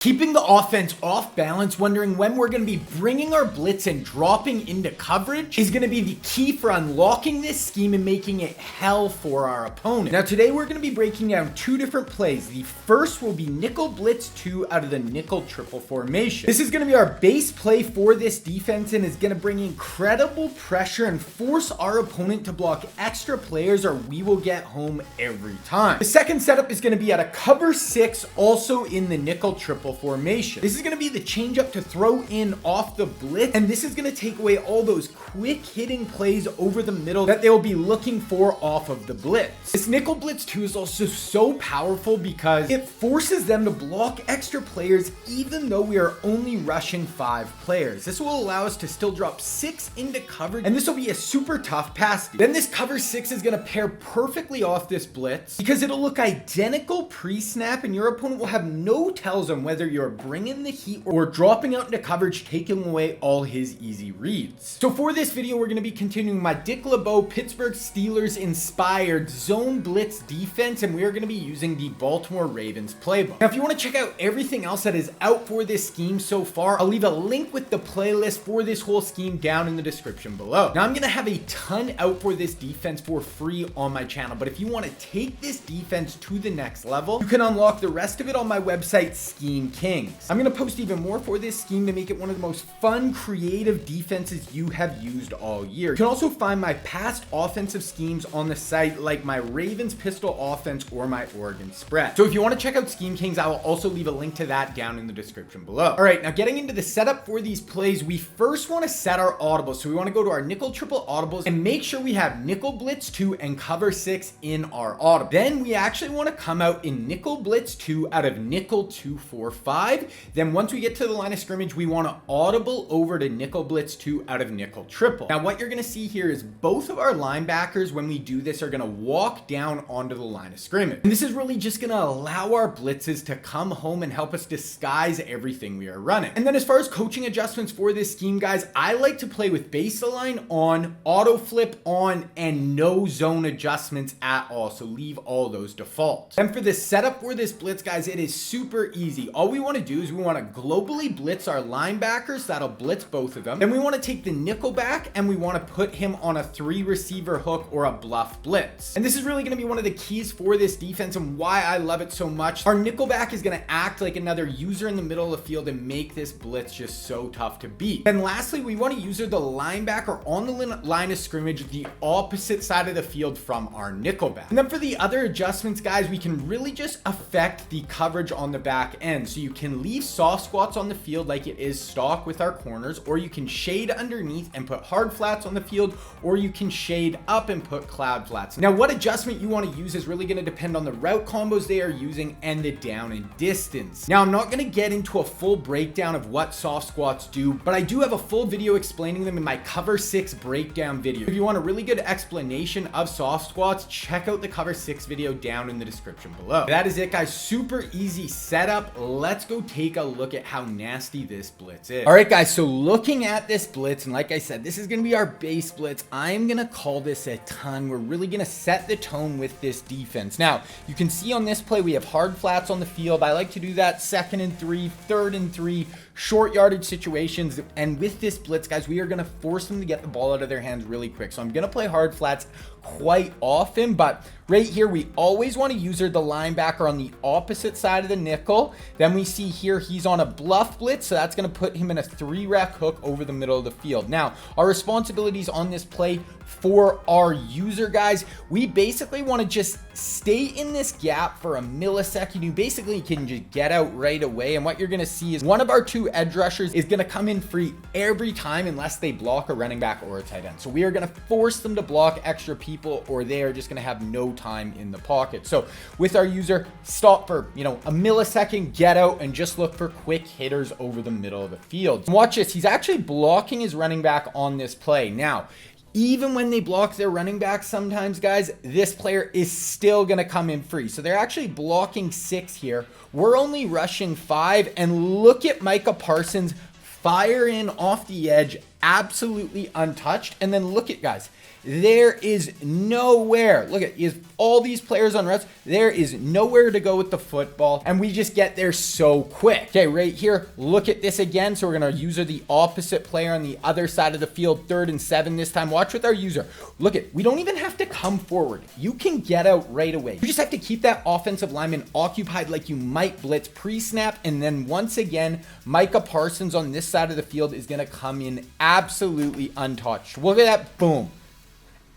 Keeping the offense off balance, wondering when we're going to be bringing our blitz and dropping into coverage is going to be the key for unlocking this scheme and making it hell for our opponent. Now today we're going to be breaking down two different plays. The first will be nickel blitz 2 out of the nickel triple formation. This is going to be our base play for this defense and is going to bring incredible pressure and force our opponent to block extra players or we will get home every time. The second setup is going to be at a cover 6, also in the nickel triple formation. This is going to be the change up to throw in off the blitz, and this is going to take away all those quick hitting plays over the middle that they'll be looking for off of the blitz. This nickel blitz 2 is also so powerful because it forces them to block extra players even though we are only rushing 5 players. This will allow us to still drop 6 into coverage, and this will be a super tough pass. Then this cover 6 is going to pair perfectly off this blitz because it'll look identical pre-snap and your opponent will have no tells on whether you're bringing the heat or dropping out into coverage, taking away all his easy reads. So for this video, we're going to be continuing my Dick LeBeau Pittsburgh Steelers inspired zone blitz defense, and we are going to be using the Baltimore Ravens playbook. Now, if you want to check out everything else that is out for this scheme so far, I'll leave a link with the playlist for this whole scheme down in the description below. Now, I'm going to have a ton out for this defense for free on my channel, but if you want to take this defense to the next level, you can unlock the rest of it on my website, Scheme Kings. I'm going to post even more for this scheme to make it one of the most fun, creative defenses you have used all year. You can also find my past offensive schemes on the site, like my Ravens pistol offense or my Oregon spread. So if you want to check out Scheme Kings, I will also leave a link to that down in the description below. All right, now getting into the setup for these plays, we first want to set our audibles. So we want to go to our nickel triple audibles and make sure we have nickel blitz 2 and cover 6 in our audible. Then we actually want to come out in nickel blitz 2 out of nickel 2 4 5. Then once we get to the line of scrimmage, we want to audible over to nickel blitz 2 out of nickel triple. Now what you're going to see here is both of our linebackers, when we do this, are going to walk down onto the line of scrimmage. And this is really just going to allow our blitzes to come home and help us disguise everything we are running. And then as far as coaching adjustments for this scheme, guys, I like to play with baseline on, auto flip on, and no zone adjustments at all. So leave all those defaults. And for the setup for this blitz, guys, it is super easy. All we want to do is we want to globally blitz our linebackers. That'll blitz both of them. Then we want to take the nickel back and we want to put him on a 3 receiver hook or a bluff blitz. And this is really going to be one of the keys for this defense and why I love it so much. Our nickel back is going to act like another user in the middle of the field and make this blitz just so tough to beat. And lastly, we want to user the linebacker on the line of scrimmage, the opposite side of the field from our nickel back. And then for the other adjustments, guys, we can really just affect the coverage on the back end. So you can leave soft squats on the field like it is stock with our corners, or you can shade underneath and put hard flats on the field, or you can shade up and put cloud flats. Now, what adjustment you want to use is really going to depend on the route combos they are using and the down and distance. Now, I'm not going to get into a full breakdown of what soft squats do, but I do have a full video explaining them in my cover 6 breakdown video. If you want a really good explanation of soft squats, check out the cover 6 video down in the description below. That is it, guys. Super easy setup. Let's go take a look at how nasty this blitz is. All right, guys, so looking at this blitz, and like I said, this is going to be our base blitz. I'm going to call this a ton. We're really going to set the tone with this defense. Now, you can see on this play, we have hard flats on the field. I like to do that 2nd and 3, 3rd and 3, short yardage situations. And with this blitz, guys, we are going to force them to get the ball out of their hands really quick. So I'm going to play hard flats quite often, but right here, we always want to user the linebacker on the opposite side of the nickel. Then we see here, he's on a bluff blitz. So that's going to put him in a 3-rec hook over the middle of the field. Now, our responsibilities on this play for our user, guys, we basically want to just stay in this gap for a millisecond. You basically can just get out right away. And what you're going to see is one of our 2 edge rushers is going to come in free every time unless they block a running back or a tight end. So we are going to force them to block extra people or they are just going to have no time in the pocket. So with our user, stop for, a millisecond, get out, and just look for quick hitters over the middle of the field. Watch this. He's actually blocking his running back on this play. Now, even when they block their running back sometimes, guys, this player is still going to come in free. So they're actually blocking 6 here. We're only rushing 5. And look at Micah Parsons fire in off the edge absolutely untouched. And then look at, guys, there is nowhere. Look at, is all these players on routes. There is nowhere to go with the football, and we just get there so quick. Okay, right here, look at this again. So we're gonna user the opposite player on the other side of the field, 3rd and 7 this time. Watch with our user. Look at, we don't even have to come forward. You can get out right away. You just have to keep that offensive lineman occupied like you might blitz pre-snap, and then once again, Micah Parsons on this side of the field is gonna come in absolutely untouched. Look at that, boom.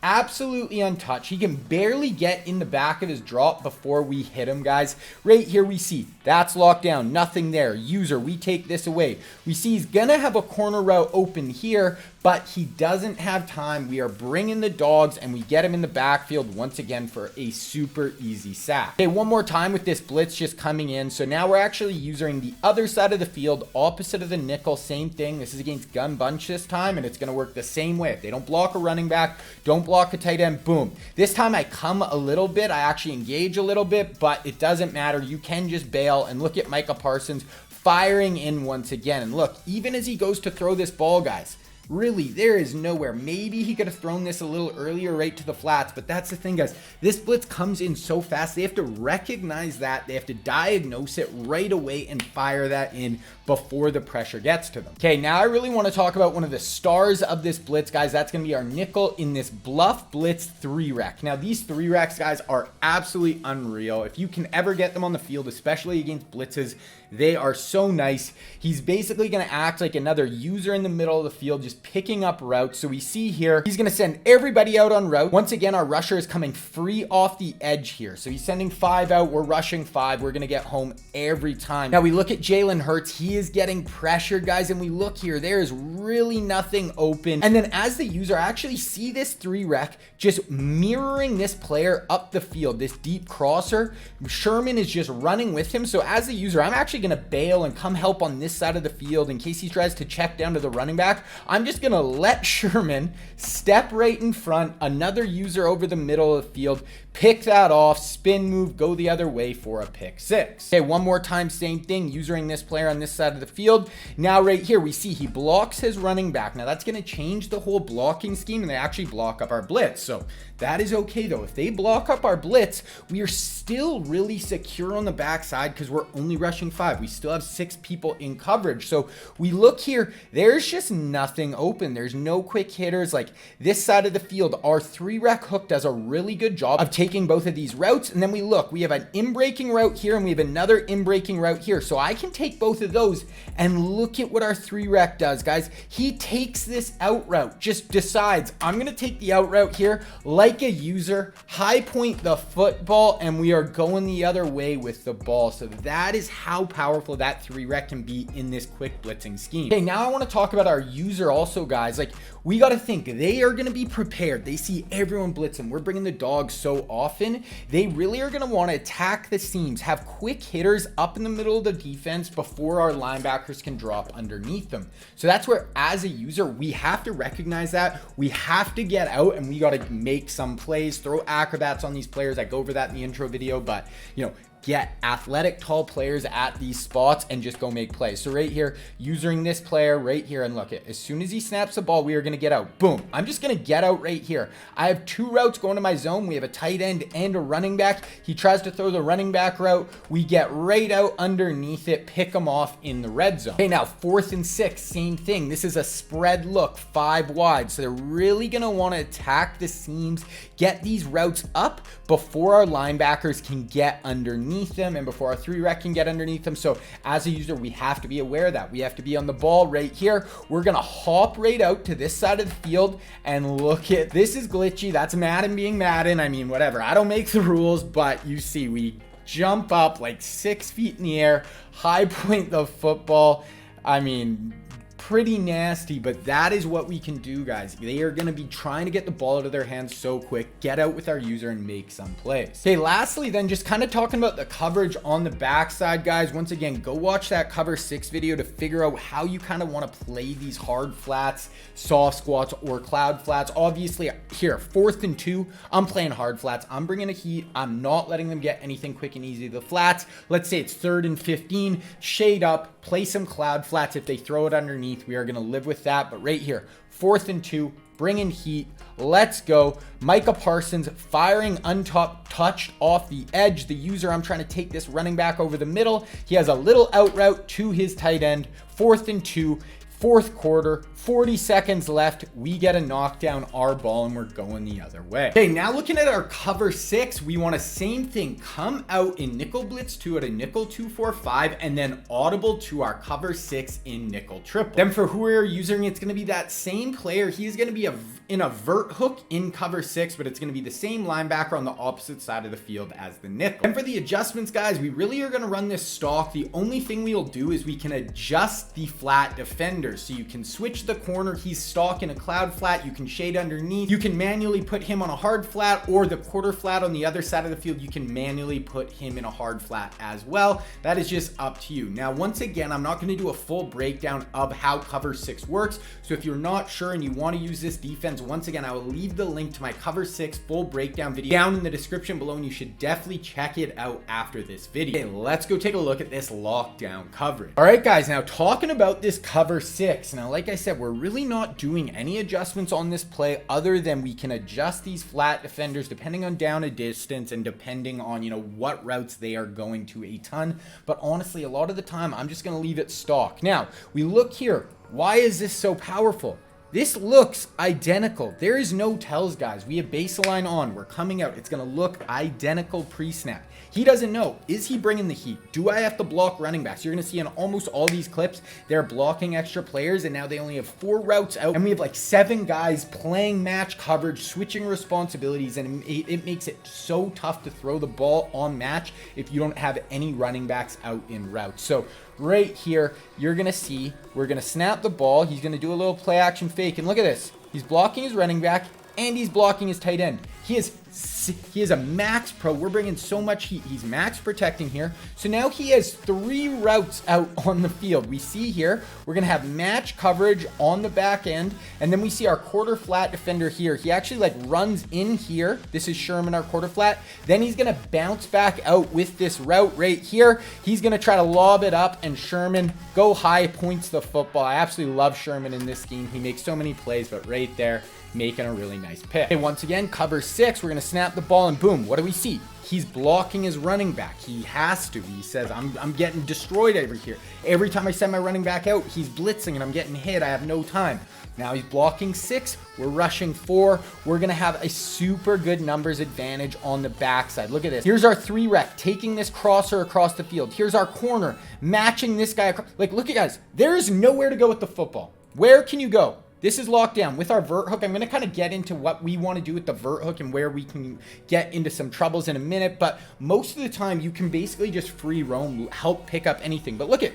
Absolutely untouched. He can barely get in the back of his drop before we hit him, guys. Right here we see that's locked down, nothing there. User, we take this away. We see he's gonna have a corner route open here, but he doesn't have time. We are bringing the dogs, and we get him in the backfield once again for a super easy sack. Okay, one more time with this blitz just coming in. So now we're actually using the other side of the field, opposite of the nickel, same thing. This is against gun bunch this time, and it's gonna work the same way. If they don't block a running back, don't block a tight end, boom. This time I come a little bit, I actually engage a little bit, but it doesn't matter. You can just bail, and look at Micah Parsons firing in once again. And look, even as he goes to throw this ball, guys, really, there is nowhere. Maybe he could have thrown this a little earlier right to the flats, but that's the thing, guys. This blitz comes in so fast. They have to recognize that. They have to diagnose it right away and fire that in before the pressure gets to them. Okay, now I really want to talk about one of the stars of this blitz, guys. That's going to be our nickel in this bluff blitz 3-rec. Now, these 3-recs, guys, are absolutely unreal. If you can ever get them on the field, especially against blitzes, they are so nice. He's basically going to act like another user in the middle of the field, just picking up routes. So we see here, he's going to send everybody out on route. Once again, our rusher is coming free off the edge here. So he's sending 5 out. We're rushing 5. We're going to get home every time. Now we look at Jalen Hurts. He is getting pressured, guys. And we look here, there is really nothing open. And then as the user, I actually see this 3-rec just mirroring this player up the field, this deep crosser. Sherman is just running with him. So as the user, I'm actually going to bail and come help on this side of the field in case he tries to check down to the running back. I'm just going to let Sherman step right in front, another user over the middle of the field, pick that off, spin move, go the other way for a pick 6. Okay, one more time, same thing, using this player on this side of the field. Now right here, we see he blocks his running back. Now that's going to change the whole blocking scheme, and they actually block up our blitz. So that is okay though. If they block up our blitz, we are still really secure on the backside because we're only rushing 5. We still have 6 people in coverage. So we look here, there's just nothing open. There's no quick hitters. Like this side of the field, our 3-rec hook does a really good job of taking both of these routes. And then we look, we have an in-breaking route here and we have another in-breaking route here. So I can take both of those, and look at what our 3-rec does, guys. He takes this out route, just decides, I'm going to take the out route here like a user, high point the football, and we are going the other way with the ball. So that is how powerful that 3-rec can be in this quick blitzing scheme. Okay, now I want to talk about our user also, guys. Like, we got to think they are going to be prepared. They see everyone blitzing. We're bringing the dogs so often. They really are going to want to attack the seams, have quick hitters up in the middle of the defense before our linebackers can drop underneath them. So that's where, as a user, we have to recognize that. We have to get out, and we got to make some plays, throw acrobats on these players. I go over that in the intro video, but you know, get athletic, tall players at these spots and just go make plays. So right here, using this player right here, and look, as soon as he snaps the ball, we are going to get out. Boom. I'm just going to get out right here. I have 2 routes going to my zone. We have a tight end and a running back. He tries to throw the running back route. We get right out underneath it, pick him off in the red zone. Okay, now 4th and 6, same thing. This is a spread look, 5 wide. So they're really going to want to attack the seams, get these routes up before our linebackers can get underneath them and before our 3-rec can get underneath them. So as a user, we have to be aware of that. We have to be on the ball right here. We're going to hop right out to this side of the field, and look at this is glitchy. That's Madden being Madden. I mean, whatever. I don't make the rules, but you see we jump up like 6 feet in the air, high point the football. I mean, pretty nasty, but that is what we can do, guys. They are going to be trying to get the ball out of their hands so quick, get out with our user and make some plays. Okay, lastly then, just kind of talking about the coverage on the backside, guys. Once again, go watch that cover 6 video to figure out how you kind of want to play these hard flats, soft squats, or cloud flats. Obviously here, 4th and 2, I'm playing hard flats. I'm bringing a heat. I'm not letting them get anything quick and easy. The flats, let's say it's 3rd and 15, shade up, play some cloud flats. If they throw it underneath, we are going to live with that. But right here, 4th and 2, bringing heat. Let's go. Micah Parsons firing untouched off the edge. The user, I'm trying to take this running back over the middle. He has a little out route to his tight end. 4th and 2, 4th quarter, 40 seconds left. We get a knockdown, our ball, and we're going the other way. Okay, now looking at our cover 6, we want a same thing. Come out in nickel blitz 2 at a nickel 2-4-5, and then audible to our cover 6 in nickel triple. Then for who we're using, it's going to be that same player. He's going to be in a vert hook in cover 6, but it's going to be the same linebacker on the opposite side of the field as the nickel. And for the adjustments, guys, we really are going to run this stock. The only thing we'll do is we can adjust the flat defender. So you can switch the corner. He's stock in a cloud flat. You can shade underneath. You can manually put him on a hard flat, or the quarter flat on the other side of the field. You can manually put him in a hard flat as well. That is just up to you. Now, once again, I'm not going to do a full breakdown of how cover 6 works. So if you're not sure and you want to use this defense, once again, I will leave the link to my cover 6 full breakdown video down in the description below, and you should definitely check it out after this video. Okay, let's go take a look at this lockdown coverage. All right, guys, now talking about this cover 6. Now, like I said, we're really not doing any adjustments on this play other than we can adjust these flat defenders depending on down a distance and depending on, what routes they are going to a ton. But honestly, a lot of the time, I'm just going to leave it stock. Now, we look here. Why is this so powerful? This looks identical. There is no tells, guys. We have baseline on. We're coming out. It's going to look identical pre-snap. He doesn't know. Is he bringing the heat? Do I have to block running backs? You're going to see in almost all these clips, they're blocking extra players, and now they only have 4 routes out, and we have like 7 guys playing match coverage, switching responsibilities, and it makes it so tough to throw the ball on match if you don't have any running backs out in routes. So right here, you're going to see, we're going to snap the ball. He's going to do a little play action fake, and look at this. He's blocking his running back, and he's blocking his tight end. He is a max pro. We're bringing so much heat. He's max protecting here. So now he has 3 routes out on the field. We see here, we're going to have match coverage on the back end. And then we see our quarter flat defender here. He actually runs in here. This is Sherman, our quarter flat. Then he's going to bounce back out with this route right here. He's going to try to lob it up, and Sherman go high, points the football. I absolutely love Sherman in this scheme. He makes so many plays, but right there, making a really nice pick. Okay, once again, cover 6, we're going to snap the ball, and boom, what do we see? He's blocking his running back. He has to. He says, I'm getting destroyed over here. Every time I send my running back out, he's blitzing and I'm getting hit. I have no time. Now he's blocking 6. We're rushing 4. We're going to have a super good numbers advantage on the backside. Look at this. Here's our 3 rec, taking this crosser across the field. Here's our corner, matching this guy. Look at guys. There is nowhere to go with the football. Where can you go? This is locked down with our vert hook. I'm going to kind of get into what we want to do with the vert hook and where we can get into some troubles in a minute. But most of the time, you can basically just free roam, help pick up anything. But look at,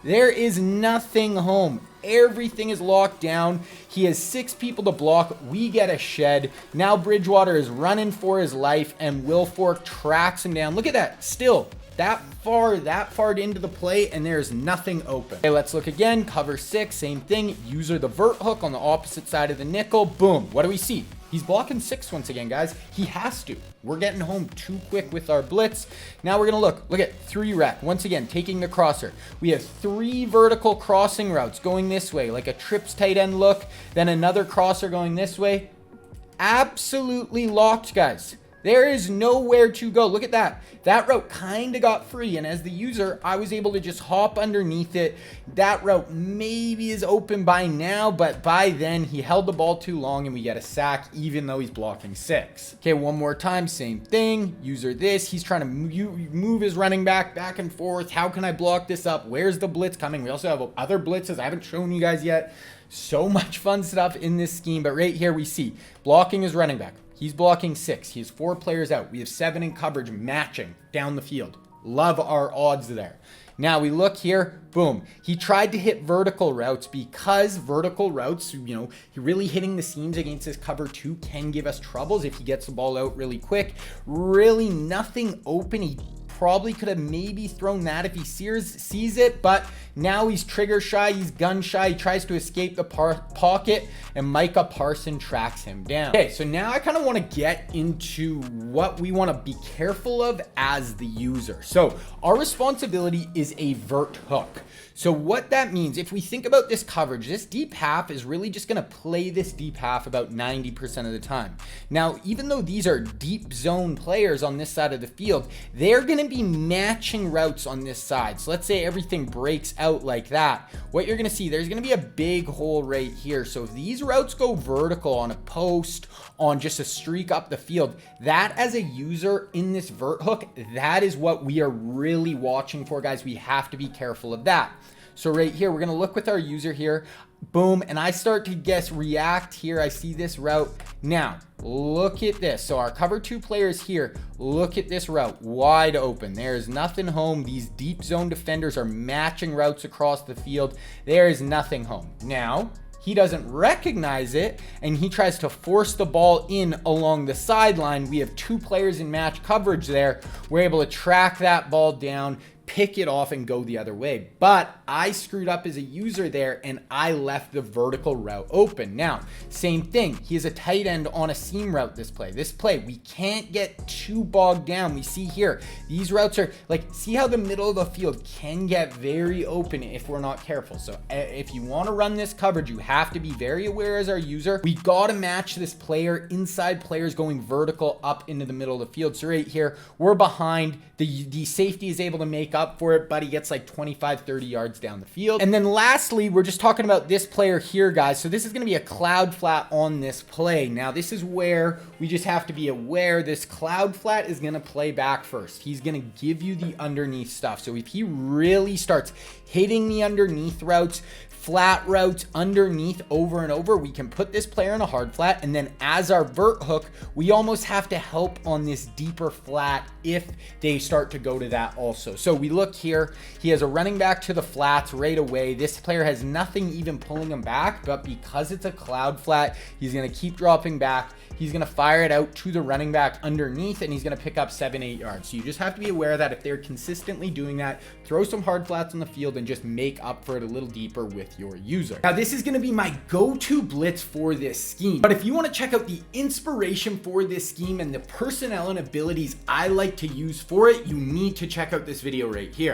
there is nothing home. Everything is locked down. He has 6 people to block. We get a shed. Now Bridgewater is running for his life, and Wilfork tracks him down. Look at that. Still that far into the play, and there's nothing open. Okay, let's look again. Cover 6, same thing. User the vert hook on the opposite side of the nickel. Boom. What do we see? He's blocking 6 once again, guys. He has to. We're getting home too quick with our blitz. Now we're going to look at 3 rec. Once again, taking the crosser. We have 3 vertical crossing routes going this way, like a trips tight end look, then another crosser going this way. Absolutely locked, guys. There is nowhere to go. Look at that. That route kind of got free, and as the user, I was able to just hop underneath it. That route maybe is open by now, but by then, he held the ball too long, and we get a sack, even though he's blocking 6. Okay, one more time, same thing. User this. He's trying to move his running back and forth. How can I block this up? Where's the blitz coming? We also have other blitzes I haven't shown you guys yet. So much fun stuff in this scheme, but right here we see blocking his running back. He's blocking 6. He has 4 players out. We have 7 in coverage matching down the field. Love our odds there. Now we look here. Boom. He tried to hit vertical routes because vertical routes, really hitting the seams against this cover 2 can give us troubles if he gets the ball out really quick. Really nothing open. He probably could have maybe thrown that if he sees it, but Now he's trigger shy, he's gun shy, he tries to escape the pocket, and Micah Parson tracks him down. Okay, so now I kind of want to get into what we want to be careful of as the user. So our responsibility is a vert hook. So what that means, if we think about this coverage, this deep half is really just going to play this deep half about 90% of the time. Now, even though these are deep zone players on this side of the field, they're going to be matching routes on this side. So let's say everything breaks out like that. What you're going to see, there's going to be a big hole right here. So if these routes go vertical on a post, on just a streak up the field, that as a user in this vert hook, that is what we are really watching for, guys. We have to be careful of that. So right here, we're going to look with our user here. Boom. And I start to guess react here. I see this route. Now, look at this. So our cover 2 players here, look at this route, wide open. There is nothing home. These deep zone defenders are matching routes across the field. There is nothing home. Now, he doesn't recognize it, and he tries to force the ball in along the sideline. We have 2 players in match coverage there. We're able to track that ball down, pick it off, and go the other way. But I screwed up as a user there, and I left the vertical route open. Now, same thing. He is a tight end on a seam route this play. This play, we can't get too bogged down. We see here, these routes are like, see how the middle of the field can get very open if we're not careful. So if you want to run this coverage, you have to be very aware as our user. We got to match this player. Inside players going vertical up into the middle of the field. So right here, we're behind. The safety is able to make up for it, but he gets like 25, 30 yards down the field. And then lastly, we're just talking about this player here, guys. So this is going to be a cloud flat on this play. Now, this is where we just have to be aware this cloud flat is going to play back first. He's going to give you the underneath stuff. So if he really starts hitting the underneath routes, flat routes underneath over and over, we can put this player in a hard flat, and then as our vert hook, we almost have to help on this deeper flat if they start to go to that also. So we look here, he has a running back to the flats right away. This player has nothing even pulling him back, but because it's a cloud flat, he's going to keep dropping back. He's going to fire it out to the running back underneath, and he's going to pick up 7-8 yards. So you just have to be aware that if they're consistently doing that, throw some hard flats on the field and just make up for it a little deeper with your user. Now, this is going to be my go-to blitz for this scheme. But if you want to check out the inspiration for this scheme and the personnel and abilities I like to use for it, you need to check out this video right here.